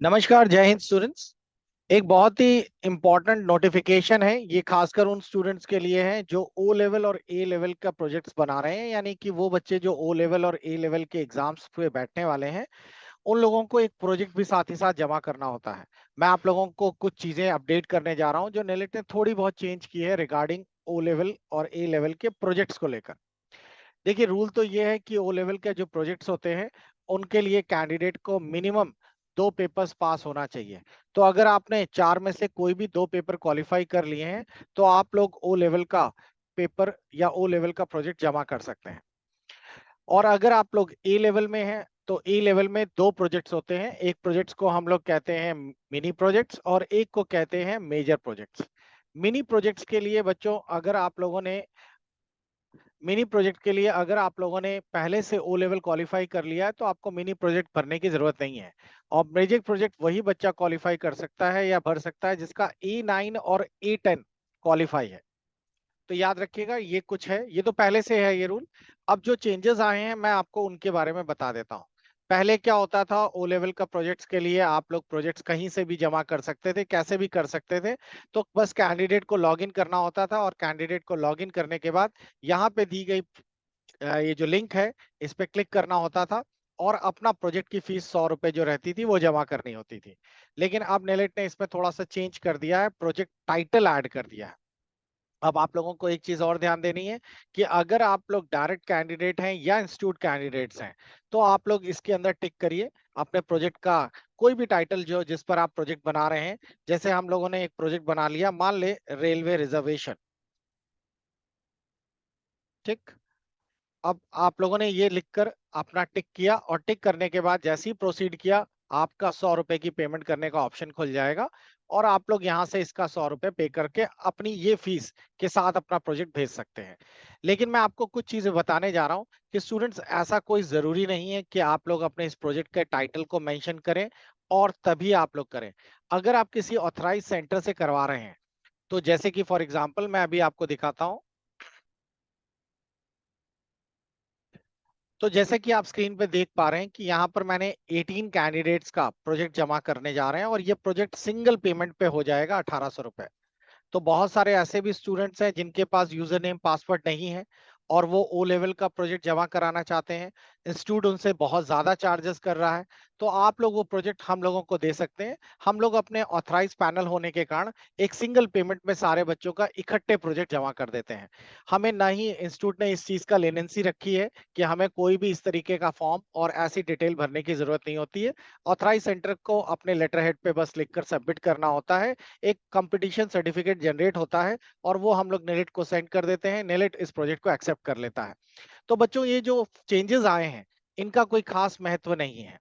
नमस्कार, जय हिंद स्टूडेंट्स। एक बहुत ही इम्पोर्टेंट नोटिफिकेशन है। ये खासकर उन स्टूडेंट्स के लिए है जो ओ लेवल और ए लेवल का प्रोजेक्ट्स बना रहे हैं, यानी कि वो बच्चे जो ओ लेवल और ए लेवल के एग्जाम्स पे बैठने वाले हैं, उन लोगों को एक प्रोजेक्ट भी साथ ही साथ जमा करना होता है। मैं आप लोगों को कुछ चीजें अपडेट करने जा रहा हूं जो नेलेट ने थोड़ी बहुत चेंज की है रिगार्डिंग ओ लेवल और ए लेवल के प्रोजेक्ट्स को लेकर। देखिए, रूल तो ये है कि ओ लेवल के जो प्रोजेक्ट्स होते हैं उनके लिए कैंडिडेट को मिनिमम 2 पेपर्स पास होना चाहिए। तो अगर आपने 4 में से कोई भी 2 पेपर क्वालिफाई कर लिए हैं तो आप लोग ओ लेवल का पेपर या ओ लेवल का प्रोजेक्ट जमा कर सकते हैं। और अगर आप लोग ए लेवल में हैं तो ए लेवल में 2 प्रोजेक्ट्स होते हैं। एक प्रोजेक्ट्स को हम लोग कहते हैं मिनी प्रोजेक्ट्स और एक को कहते हैं मेजर प्रोजेक्ट्स। मिनी प्रोजेक्ट्स के लिए बच्चों, अगर आप लोगों ने मिनी प्रोजेक्ट के लिए अगर आप लोगों ने पहले से ओ लेवल क्वालिफाई कर लिया है तो आपको मिनी प्रोजेक्ट भरने की जरूरत नहीं है। और मेजर प्रोजेक्ट वही बच्चा क्वालिफाई कर सकता है या भर सकता है जिसका E9 और E10 क्वालिफाई है। तो याद रखिएगा, ये कुछ है, ये तो पहले से है ये रूल। अब जो चेंजेस आए हैं मैं आपको उनके बारे में बता देता हूँ। पहले क्या होता था, ओ लेवल का प्रोजेक्ट्स के लिए आप लोग प्रोजेक्ट्स कहीं से भी जमा कर सकते थे, कैसे भी कर सकते थे। तो बस कैंडिडेट को लॉगिन करना होता था और कैंडिडेट को लॉगिन करने के बाद यहाँ पे दी गई ये जो लिंक है इस पे क्लिक करना होता था और अपना प्रोजेक्ट की फीस 100 रुपए जो रहती थी वो जमा करनी होती थी। लेकिन अब नेलेट ने इसमें थोड़ा सा चेंज कर दिया है, प्रोजेक्ट टाइटल ऐड कर दिया है। अब आप लोगों को एक चीज और ध्यान देनी है कि अगर आप लोग डायरेक्ट कैंडिडेट हैं या इंस्टीट्यूट कैंडिडेट्स हैं तो आप लोग इसके अंदर टिक करिए अपने प्रोजेक्ट का कोई भी टाइटल जो जिस पर आप प्रोजेक्ट बना रहे हैं। जैसे हम लोगों ने एक प्रोजेक्ट बना लिया, मान ले रेलवे रिजर्वेशन। ठीक। अब आप लोगों ने ये लिखकर अपना टिक किया और टिक करने के बाद जैसे ही प्रोसीड किया आपका 100 रुपए की पेमेंट करने का ऑप्शन खुल जाएगा और आप लोग यहाँ से इसका 100 रुपए पे करके अपनी ये फीस के साथ अपना प्रोजेक्ट भेज सकते हैं। लेकिन मैं आपको कुछ चीजें बताने जा रहा हूँ कि स्टूडेंट्स, ऐसा कोई जरूरी नहीं है कि आप लोग अपने इस प्रोजेक्ट के टाइटल को मेंशन करें और तभी आप लोग करें। अगर आप किसी ऑथराइज सेंटर से करवा रहे हैं तो जैसे कि फॉर एग्जाम्पल मैं अभी आपको दिखाता हूँ। तो जैसे कि आप स्क्रीन पे देख पा रहे हैं कि यहाँ पर मैंने 18 कैंडिडेट्स का प्रोजेक्ट जमा करने जा रहे हैं और ये प्रोजेक्ट सिंगल पेमेंट पे हो जाएगा 1800 रुपए। तो बहुत सारे ऐसे भी स्टूडेंट्स हैं जिनके पास यूजर नेम पासवर्ड नहीं है और वो ओ लेवल का प्रोजेक्ट जमा कराना चाहते हैं। इंस्टीट्यूट उनसे बहुत ज्यादा चार्जेस कर रहा है, तो आप लोग वो प्रोजेक्ट हम लोगों को दे सकते हैं। हम लोग अपने ऑथराइज पैनल होने के कारण एक सिंगल पेमेंट में सारे बच्चों का इकट्ठे प्रोजेक्ट जमा कर देते हैं। हमें ना ही इंस्टीट्यूट ने इस चीज का लेनेंसी रखी है कि हमें कोई भी इस तरीके का फॉर्म और ऐसी डिटेल भरने की जरूरत नहीं होती है। ऑथराइज सेंटर को अपने लेटर हेड पे बस लिखकर सबमिट करना होता है, एक कंपटीशन सर्टिफिकेट जनरेट होता है और वो हम लोग नेलेट को सेंड कर देते हैं। नेलेट इस प्रोजेक्ट को एक्सेप्ट कर लेता है। तो बच्चों, ये जो चेंजेस आए हैं इनका कोई खास महत्व नहीं है।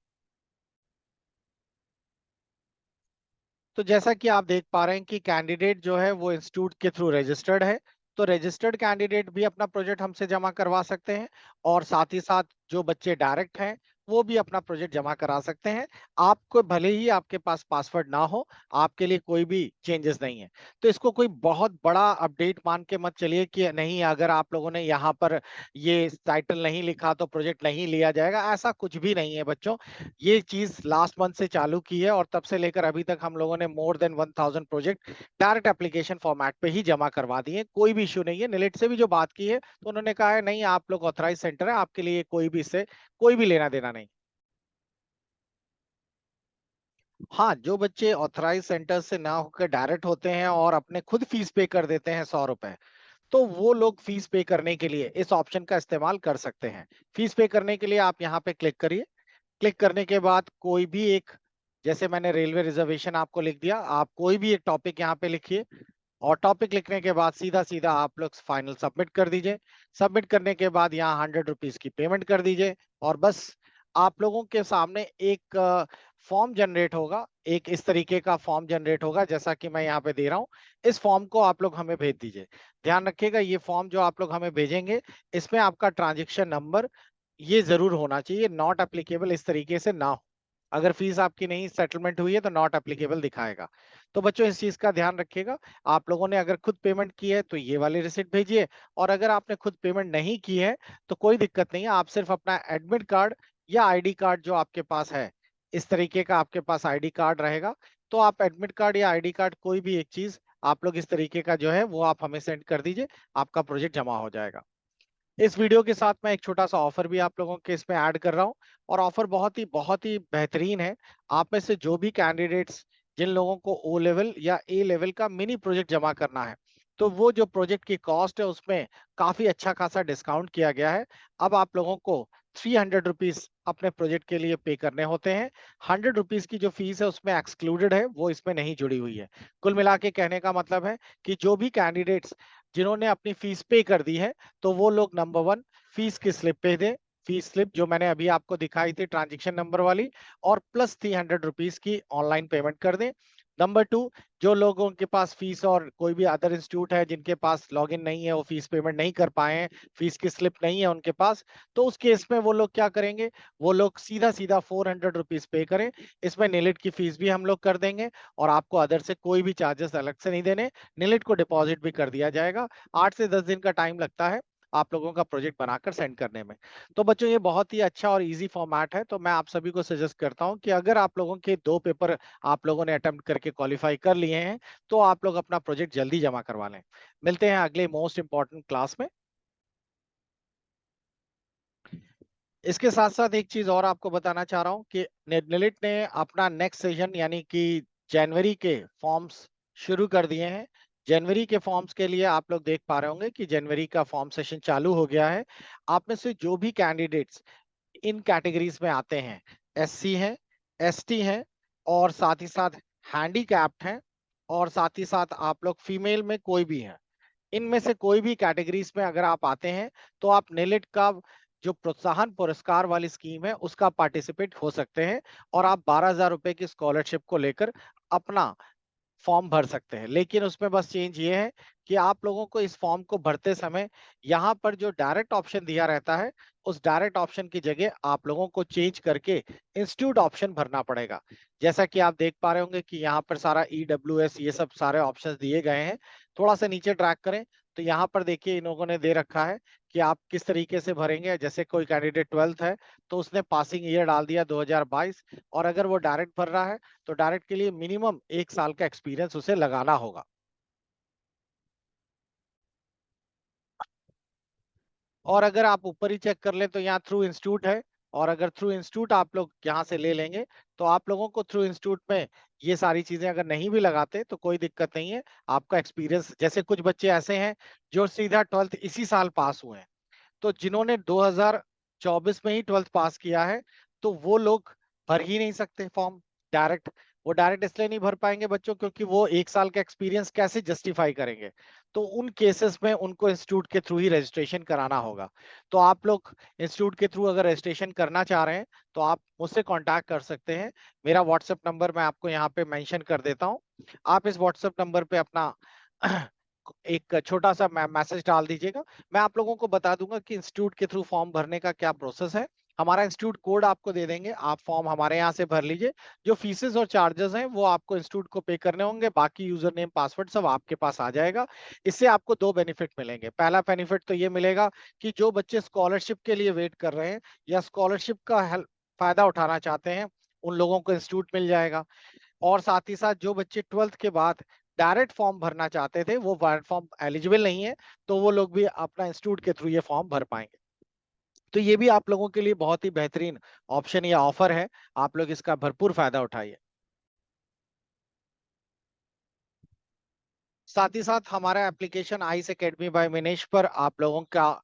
तो जैसा कि आप देख पा रहे हैं कि कैंडिडेट जो है वो इंस्टीट्यूट के थ्रू रजिस्टर्ड है, तो रजिस्टर्ड कैंडिडेट भी अपना प्रोजेक्ट हमसे जमा करवा सकते हैं और साथ ही साथ जो बच्चे डायरेक्ट हैं वो भी अपना प्रोजेक्ट जमा करा सकते हैं। आपको भले ही आपके पास पासवर्ड ना हो, आपके लिए कोई भी चेंजेस नहीं है। तो इसको कोई बहुत बड़ा अपडेट मान के मत चलिए कि नहीं, अगर आप लोगों ने यहाँ पर ये टाइटल नहीं लिखा तो प्रोजेक्ट नहीं लिया जाएगा। ऐसा कुछ भी नहीं है बच्चों। ये चीज लास्ट मंथ से चालू की है और तब से लेकर अभी तक हम लोगों ने more than 1000 project direct application format पे ही जमा करवा दिए। कोई भी इश्यू नहीं है। निलेट से भी जो बात की है तो उन्होंने कहा है नहीं, आप लोग ऑथराइज सेंटर है, आपके लिए कोई भी इससे कोई भी लेना देना नहीं। हाँ, जो बच्चे ऑथराइज सेंटर से ना होकर डायरेक्ट होते हैं और अपने खुद फीस पे कर देते हैं 100 रुपए, तो वो लोग फीस पे करने के लिए इस ऑप्शन का इस्तेमाल कर सकते हैं। फीस पे करने के लिए आप यहाँ पे क्लिक करिए। क्लिक करने के बाद कोई भी एक, जैसे मैंने रेलवे रिजर्वेशन आपको लिख दिया, आप कोई भी एक टॉपिक यहाँ पे लिखिए और टॉपिक लिखने के बाद सीधा सीधा आप लोग फाइनल सबमिट कर दीजिए। सबमिट करने के बाद यहाँ 100 रुपीज की पेमेंट कर दीजिए और बस आप लोगों के सामने एक फॉर्म जनरेट होगा। एक इस तरीके का फॉर्म जनरेट होगा जैसा कि मैं यहाँ पे दे रहा हूँ। इस फॉर्म को आप लोग हमें भेज दीजिए। ध्यान रखिएगा, ये फॉर्म जो आप लोग हमें भेजेंगे इसमें आपका ट्रांजेक्शन नंबर ये जरूर होना चाहिए। नॉट एप्लीकेबल इस तरीके से ना हो। अगर फीस आपकी नहीं सेटलमेंट हुई है तो नॉट एप्लीकेबल दिखाएगा। तो बच्चों, इस चीज का ध्यान रखिएगा। आप लोगों ने अगर खुद पेमेंट की है तो ये वाली रिसिप्ट भेजिए और अगर आपने खुद पेमेंट नहीं की है तो कोई दिक्कत नहीं है। आप सिर्फ अपना एडमिट कार्ड या आईडी कार्ड जो आपके पास है इस तरीके का आपके पास आईडी कार्ड रहेगा। तो आप एडमिट कार्ड या आईडी कार्ड कोई भी एक चीज आप लोग इस तरीके का जो है वो आप हमें सेंड कर दीजिए, आपका प्रोजेक्ट जमा हो जाएगा। इस वीडियो के साथ मैं एक छोटा सा ऑफर भी आप लोगों के इसमें ऐड कर रहा हूं, और ऑफर बहुत ही बेहतरीन है। आप में से जो भी कैंडिडेट्स, जिन लोगों को ओ लेवल या ए लेवल का मिनी प्रोजेक्ट जमा करना है, तो वो जो प्रोजेक्ट की कॉस्ट है उसमें काफी अच्छा खासा डिस्काउंट किया गया है। अब आप लोगों को ₹300 अपने प्रोजेक्ट के लिए पे करने होते हैं। ₹100 की जो फीस है उसमें एक्सक्लूडेड है, वो इसमें नहीं जुड़ी हुई है। कुल मिला के कहने का मतलब है कि जो भी कैंडिडेट्स जिन्होंने अपनी फीस पे कर दी है, तो वो लोग नंबर 1 फीस की स्लिप पे दें, फीस स्लिप जो मैंने अभी आपको दिखाई थी ट्रांजेक्शन नंबर वाली, और प्लस ₹300 की ऑनलाइन पेमेंट कर दें। नंबर 2, जो लोगों के पास फीस और कोई भी अदर इंस्टीट्यूट है जिनके पास लॉगिन नहीं है, वो फीस पेमेंट नहीं कर पाए हैं, फीस की स्लिप नहीं है उनके पास, तो उस केस में वो लोग क्या करेंगे, वो लोग सीधा सीधा ₹400 पे करें। इसमें निलिट की फीस भी हम लोग कर देंगे, और आपको अदर से कोई भी चार्जेस अलग से नहीं देने। निलिट को डिपॉजिट भी कर दिया जाएगा। 8 से 10 दिन का टाइम लगता है आप लोगों का प्रोजेक्ट बनाकर सेंड करने में। तो बच्चों ये बहुत ही अच्छा और इजी फॉर्मेट है, तो मैं आप सभी को सजेस्ट करता हूं कि अगर आप लोगों के 2 पेपर आप लोगों ने अटेम्प्ट करके क्वालिफाई कर लिए हैं, तो आप लोग अपना प्रोजेक्ट जल्दी जमा करवा लें। मिलते हैं अगले मोस्ट इंपॉर्टेंट क्लास में। इसके साथ साथ एक चीज और आपको बताना चाह रहा हूं कि निलिट ने अपना नेक्स्ट सेशन यानी कि जनवरी के फॉर्म्स शुरू कर दिए हैं। जनवरी के फॉर्म्स के लिए आप लोग देख पा रहे होंगे कि जनवरी का फॉर्म सेशन चालू हो गया है। आप में से जो भी कैंडिडेट्स इन कैटेगरीज में आते हैं, एससी हैं, एसटी हैं, और साथ ही साथ हैंडीकैप्ड हैं, और साथ ही साथ आप लोग फीमेल में कोई भी हैं, इनमें से कोई भी कैटेगरीज में अगर आप आते हैं, तो आप नेलिट का जो प्रोत्साहन पुरस्कार वाली स्कीम है उसका पार्टिसिपेट हो सकते हैं, और आप ₹12,000 की स्कॉलरशिप को लेकर अपना फॉर्म भर सकते हैं। लेकिन उसमें बस चेंज ये है कि आप लोगों को इस फॉर्म को भरते समय यहाँ पर जो डायरेक्ट ऑप्शन दिया रहता है, उस डायरेक्ट ऑप्शन की जगह आप लोगों को चेंज करके इंस्टीट्यूट ऑप्शन भरना पड़ेगा। जैसा कि आप देख पा रहे होंगे कि यहाँ पर सारा ईडब्ल्यूएस ये सब सारे ऑप्शंस दिए गए हैं। थोड़ा सा नीचे ट्रैक करें तो यहाँ पर देखिए इन लोगों ने दे रखा है कि आप किस तरीके से भरेंगे। जैसे कोई कैंडिडेट 12th है, तो उसने पासिंग ईयर डाल दिया 2022, और अगर वो डायरेक्ट भर रहा है तो डायरेक्ट के लिए मिनिमम 1 साल का एक्सपीरियंस उसे लगाना होगा। और अगर आप ऊपर ही चेक कर ले तो यहाँ थ्रू इंस्टीट्यूट है, और अगर थ्रू इंस्टीट्यूट आप लोग यहाँ से ले लेंगे, तो आप लोगों को थ्रू इंस्टीट्यूट में ये सारी चीजें अगर नहीं भी लगाते तो कोई दिक्कत नहीं है। आपका एक्सपीरियंस, जैसे कुछ बच्चे ऐसे हैं जो सीधा 12th इसी साल पास हुए हैं, तो जिन्होंने 2024 में ही 12th पास किया है, तो वो लोग भर ही नहीं सकते फॉर्म डायरेक्ट। वो डायरेक्ट इसलिए नहीं भर पाएंगे बच्चों, क्योंकि वो 1 साल का एक्सपीरियंस कैसे जस्टिफाई करेंगे। तो उन केसेस में उनको इंस्टीट्यूट के थ्रू ही रजिस्ट्रेशन कराना होगा। तो आप लोग इंस्टीट्यूट के थ्रू अगर रजिस्ट्रेशन करना चाह रहे हैं, तो आप मुझसे कांटेक्ट कर सकते हैं। मेरा व्हाट्सएप नंबर मैं आपको यहाँ पे मेंशन कर देता हूँ। आप इस व्हाट्सएप नंबर पे अपना एक छोटा सा मैसेज डाल दीजिएगा। मैं आप लोगों को बता दूंगा कि इंस्टीट्यूट के थ्रू फॉर्म भरने का क्या प्रोसेस है। हमारा इंस्टीट्यूट कोड आपको दे देंगे, आप फॉर्म हमारे यहाँ से भर लीजिए। जो फीसेस और चार्जेस हैं वो आपको इंस्टीट्यूट को पे करने होंगे, बाकी यूजर नेम पासवर्ड सब आपके पास आ जाएगा। इससे आपको 2 बेनिफिट मिलेंगे। पहला बेनिफिट तो ये मिलेगा कि जो बच्चे स्कॉलरशिप के लिए वेट कर रहे हैं या स्कॉलरशिप का हेल्प फायदा उठाना चाहते हैं, उन लोगों को इंस्टीट्यूट मिल जाएगा। और साथ ही साथ जो बच्चे 12th के बाद डायरेक्ट फॉर्म भरना चाहते थे, वो डायरेक्ट फॉर्म एलिजिबल नहीं है, तो वो लोग भी अपना इंस्टीट्यूट के थ्रू ये फॉर्म भर पाएंगे। तो ये भी आप लोगों के लिए बहुत ही बेहतरीन ऑप्शन या ऑफर है। आप लोग इसका भरपूर फायदा उठाइए। साथ ही साथ हमारा application Ice Academy by Minesh पर आप लोगों का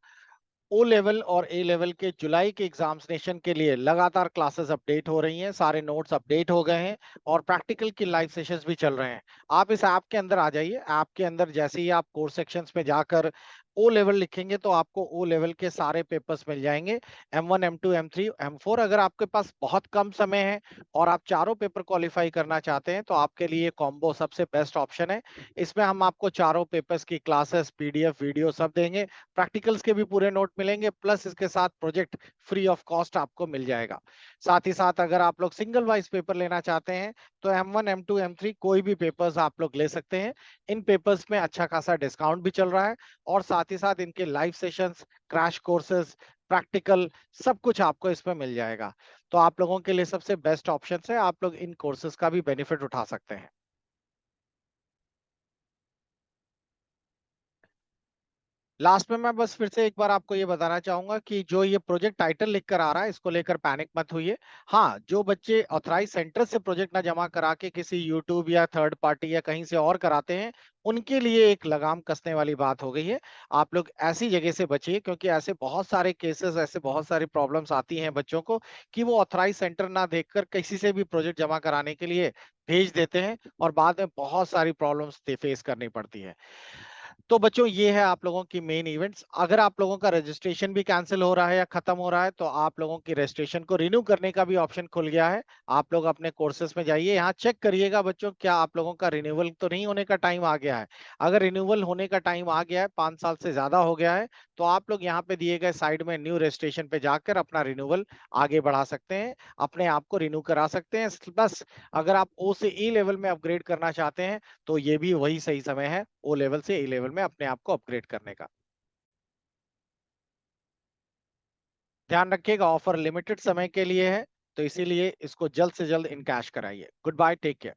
ओ लेवल और ए लेवल के जुलाई के एग्जामिनेशन के लिए लगातार क्लासेस अपडेट हो रही हैं, सारे नोट्स अपडेट हो गए हैं, और प्रैक्टिकल की लाइव सेशंस भी चल रहे हैं। आप इस ऐप के अंदर आ जाइए। ऐप के अंदर जैसे ही आप कोर्स सेक्शंस में जाकर ओ लेवल लिखेंगे, तो आपको ओ लेवल के सारे पेपर्स मिल जाएंगे, M1 M2 M3 M4। अगर आपके पास बहुत कम समय है और आप चारों पेपर क्वालिफाई करना चाहते हैं, तो आपके लिए कॉम्बो सबसे बेस्ट ऑप्शन है। इसमें हम आपको चारों पेपर्स की क्लासेस, PDF, वीडियो सब देंगे। प्रैक्टिकल्स के भी पूरे नोट मिलेंगे, प्लस इसके साथ प्रोजेक्ट फ्री ऑफ कॉस्ट आपको मिल जाएगा। साथ ही साथ अगर आप लोग सिंगल वाइज पेपर लेना चाहते हैं, तो M1 M2 M3 कोई भी पेपर्स आप लोग ले सकते हैं। इन पेपर्स में अच्छा खासा डिस्काउंट भी चल रहा है, और साथ ही साथ इनके live sessions, crash courses, practical, सब कुछ आपको इसमें मिल जाएगा। तो आप लोगों के लिए सबसे बेस्ट ऑप्शन है, आप लोग इन कोर्सेज का भी बेनिफिट उठा सकते हैं। लास्ट में मैं बस फिर से एक बार आपको ये बताना चाहूंगा कि जो ये प्रोजेक्ट टाइटल लिख कर आ रहा है, इसको लेकर पैनिक मत होइए। हाँ, जो बच्चे ऑथराइज सेंटर से प्रोजेक्ट ना जमा करा के किसी यूट्यूब या थर्ड पार्टी या कहीं से और कराते हैं, उनके लिए एक लगाम कसने वाली बात हो गई है। आप लोग ऐसी जगह से बचिए, क्योंकि ऐसे बहुत सारे केसेस, ऐसे बहुत सारी प्रॉब्लम्स आती हैं बच्चों को कि वो ऑथराइज सेंटर ना देखकर किसी से भी प्रोजेक्ट जमा कराने के लिए भेज देते हैं, और बाद में बहुत सारी प्रॉब्लम्स फेस करनी पड़ती है। तो बच्चों, ये है आप लोगों की मेन इवेंट्स। अगर आप लोगों का रजिस्ट्रेशन भी कैंसिल हो रहा है या खत्म हो रहा है, तो आप लोगों की रजिस्ट्रेशन को रिन्यू करने का भी ऑप्शन खुल गया है। आप लोग अपने कोर्सेज में जाइए, यहाँ चेक करिएगा बच्चों, क्या आप लोगों का रिन्यूअल तो नहीं होने का टाइम आ गया है। अगर रिन्यूअल होने का टाइम आ गया है, 5 साल से ज्यादा हो गया है, तो आप लोग यहाँ पे दिए गए साइड में न्यू रजिस्ट्रेशन पे जाकर अपना रिन्यूअल आगे बढ़ा सकते हैं, अपने आप को रिन्यू करा सकते हैं। बस अगर आप ओ से ई लेवल में अपग्रेड करना चाहते हैं, तो ये भी वही सही समय है ओ लेवल से ए लेवल में अपने आप को अपग्रेड करने का। ध्यान रखिएगा, ऑफर लिमिटेड समय के लिए है, तो इसीलिए इसको जल्द से जल्द इनकैश कराइए। Good bye, take care.